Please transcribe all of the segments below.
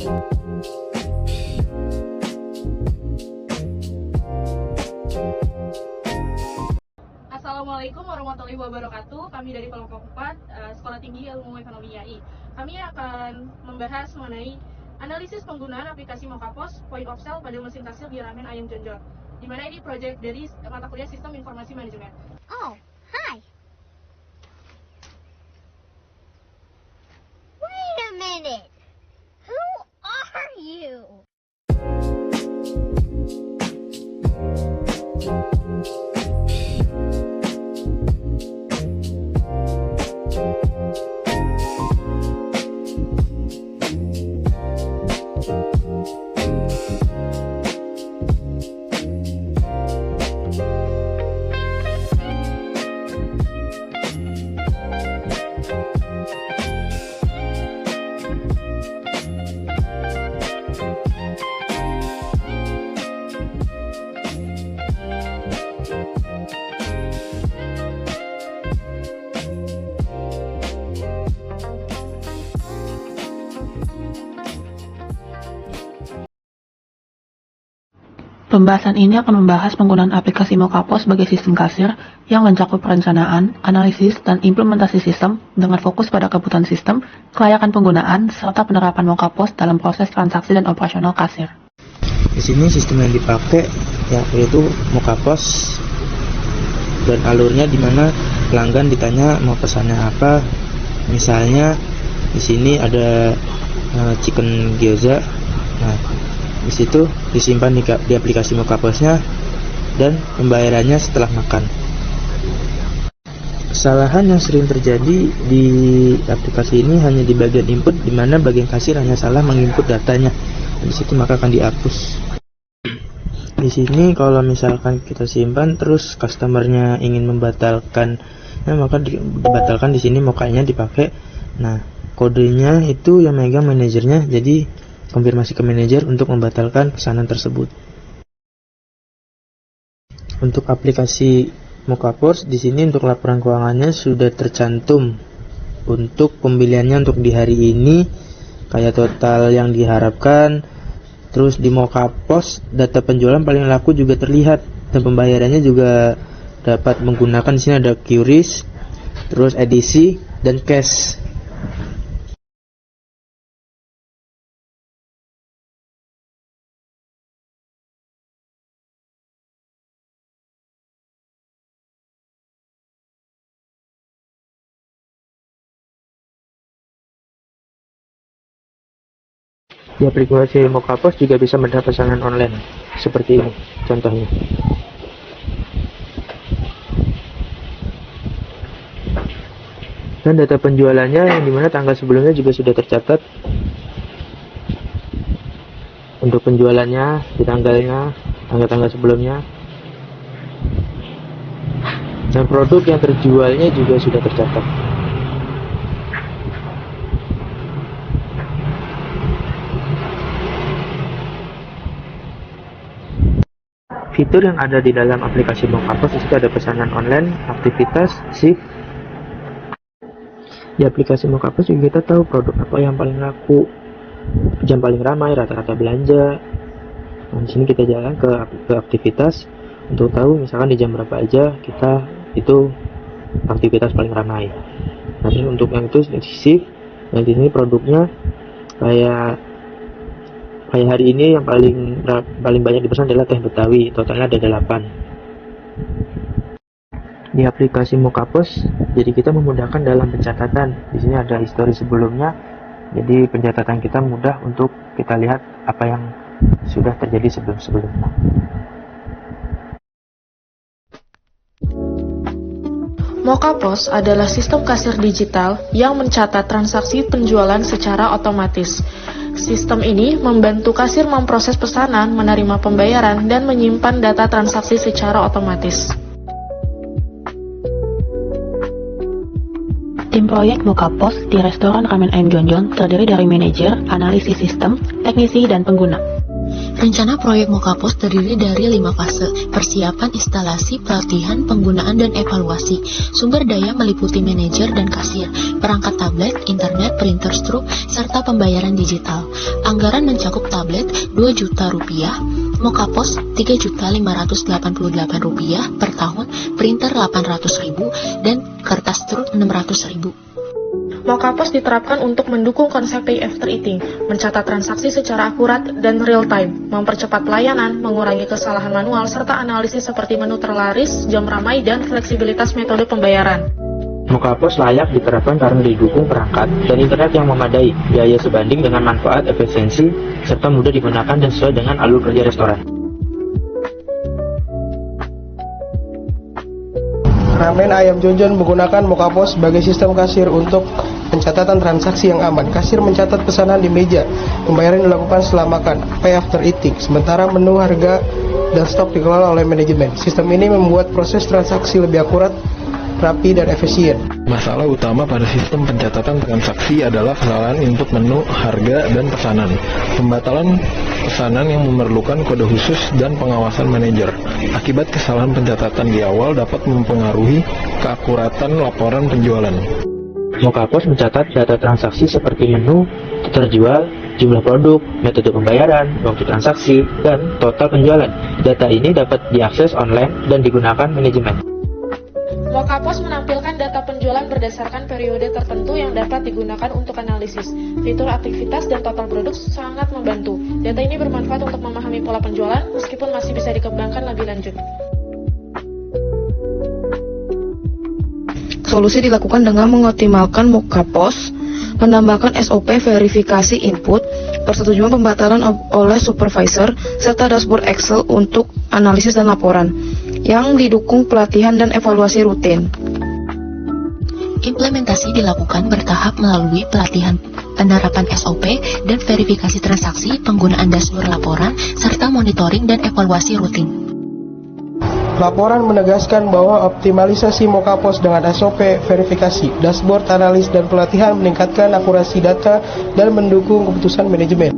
Assalamualaikum warahmatullahi wabarakatuh. Kami dari kelompok 4 Sekolah Tinggi Ilmu Ekonomi IAI. Kami akan membahas mengenai analisis penggunaan aplikasi Mokapos Point of Sale pada mesin kasir di Ramen Ayam Jonjon, di mana ini proyek dari mata kuliah Sistem Informasi Manajemen. Oh, hi. Wait a minute. Who are you? Pembahasan ini akan membahas penggunaan aplikasi Mokapos sebagai sistem kasir yang mencakup perencanaan, analisis, dan implementasi sistem dengan fokus pada kebutuhan sistem, kelayakan penggunaan, serta penerapan Mokapos dalam proses transaksi dan operasional kasir. Di sini sistem yang dipakai yaitu Mokapos, dan alurnya di mana pelanggan ditanya mau pesannya apa. Misalnya di sini ada chicken gyoza. Nah, di situ disimpan di aplikasi Mokaposnya dan pembayarannya setelah makan. Kesalahan yang sering terjadi di aplikasi ini hanya di bagian input, di mana bagian kasir hanya salah menginput datanya. Di situ maka akan dihapus. Di sini kalau misalkan kita simpan terus customernya ingin membatalkan, maka dibatalkan di sini mokanya dipakai. Nah, kodenya itu yang megang manajernya, jadi konfirmasi ke manajer untuk membatalkan pesanan tersebut. Untuk aplikasi Mokapos di sini untuk laporan keuangannya sudah tercantum untuk pembeliannya untuk di hari ini, kayak total yang diharapkan. Terus di Mokapos data penjualan paling laku juga terlihat, dan pembayarannya juga dapat menggunakan di sini ada QRIS, terus edisi dan cash. Di aplikasi Mokapos juga bisa mendapat pesanan online seperti ini contohnya. Dan data penjualannya yang dimana tanggal sebelumnya juga sudah tercatat untuk penjualannya di tanggal-tanggal sebelumnya, dan produk yang terjualnya juga sudah tercatat. Fitur yang ada di dalam aplikasi Mokapos itu ada pesanan online, aktivitas, shift. Di aplikasi Mokapos juga kita tahu produk apa yang paling laku, jam paling ramai, rata-rata belanja. Nah, di sini kita jalan ke aktivitas untuk tahu misalkan di jam berapa aja kita itu aktivitas paling ramai. Nah, untuk yang itu shift, dan di sini produknya kayak hari ini yang paling banyak dipesan adalah teh Betawi, totalnya ada 8. Di aplikasi Mokapos, jadi kita memudahkan dalam pencatatan. Di sini ada histori sebelumnya, jadi pencatatan kita mudah untuk kita lihat apa yang sudah terjadi sebelum-sebelumnya. Mokapos adalah sistem kasir digital yang mencatat transaksi penjualan secara otomatis. Sistem ini membantu kasir memproses pesanan, menerima pembayaran, dan menyimpan data transaksi secara otomatis. Tim proyek Mokapos di restoran Ramen Ayam Jonjon terdiri dari manajer, analisis sistem, teknisi, dan pengguna. Rencana proyek Mokapos terdiri dari 5 fase: persiapan, instalasi, pelatihan, penggunaan, dan evaluasi. Sumber daya meliputi manajer dan kasir, perangkat tablet, internet, printer struk, serta pembayaran digital. Anggaran mencakup tablet Rp2.000.000, Mokapos Rp3.588.000 per tahun, printer Rp800.000, dan kertas struk Rp600.000. Mokapos diterapkan untuk mendukung konsep pay after eating, mencatat transaksi secara akurat dan real time, mempercepat pelayanan, mengurangi kesalahan manual, serta analisis seperti menu terlaris, jam ramai, dan fleksibilitas metode pembayaran. Mokapos layak diterapkan karena didukung perangkat dan internet yang memadai, biaya sebanding dengan manfaat, efisiensi, serta mudah digunakan dan sesuai dengan alur kerja restoran. Ramen Ayam Jonjon menggunakan Mokapos sebagai sistem kasir untuk pencatatan transaksi yang aman. Kasir mencatat pesanan di meja, pembayaran dilakukan setelah makan, pay after eating, sementara menu, harga, dan stok dikelola oleh manajemen. Sistem ini membuat proses transaksi lebih akurat, rapi, dan efisien. Masalah utama pada sistem pencatatan transaksi adalah kesalahan input menu, harga, dan pesanan. Pembatalan pesanan yang memerlukan kode khusus dan pengawasan manajer. Akibat kesalahan pencatatan di awal dapat mempengaruhi keakuratan laporan penjualan. Mokapos mencatat data transaksi seperti menu, terjual, jumlah produk, metode pembayaran, waktu transaksi, dan total penjualan. Data ini dapat diakses online dan digunakan manajemen. Mokapos menampilkan data penjualan berdasarkan periode tertentu yang dapat digunakan untuk analisis. Fitur aktivitas dan total produk sangat membantu. Data ini bermanfaat untuk memahami pola penjualan, meskipun masih bisa dikembangkan lebih lanjut. Solusi dilakukan dengan mengoptimalkan Mokapos, menambahkan SOP verifikasi input, persetujuan pembatalan oleh supervisor, serta dashboard Excel untuk analisis dan laporan, yang didukung pelatihan dan evaluasi rutin. Implementasi dilakukan bertahap melalui pelatihan, penerapan SOP, dan verifikasi transaksi, penggunaan dashboard laporan, serta monitoring dan evaluasi rutin. Laporan menegaskan bahwa optimalisasi Mokapos dengan SOP, verifikasi, dashboard, analis, dan pelatihan meningkatkan akurasi data dan mendukung keputusan manajemen.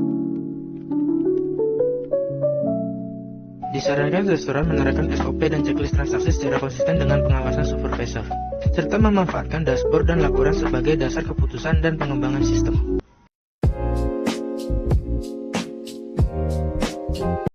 Disarankan restoran menerapkan SOP dan checklist transaksi secara konsisten dengan pengawasan supervisor, serta memanfaatkan dashboard dan laporan sebagai dasar keputusan dan pengembangan sistem.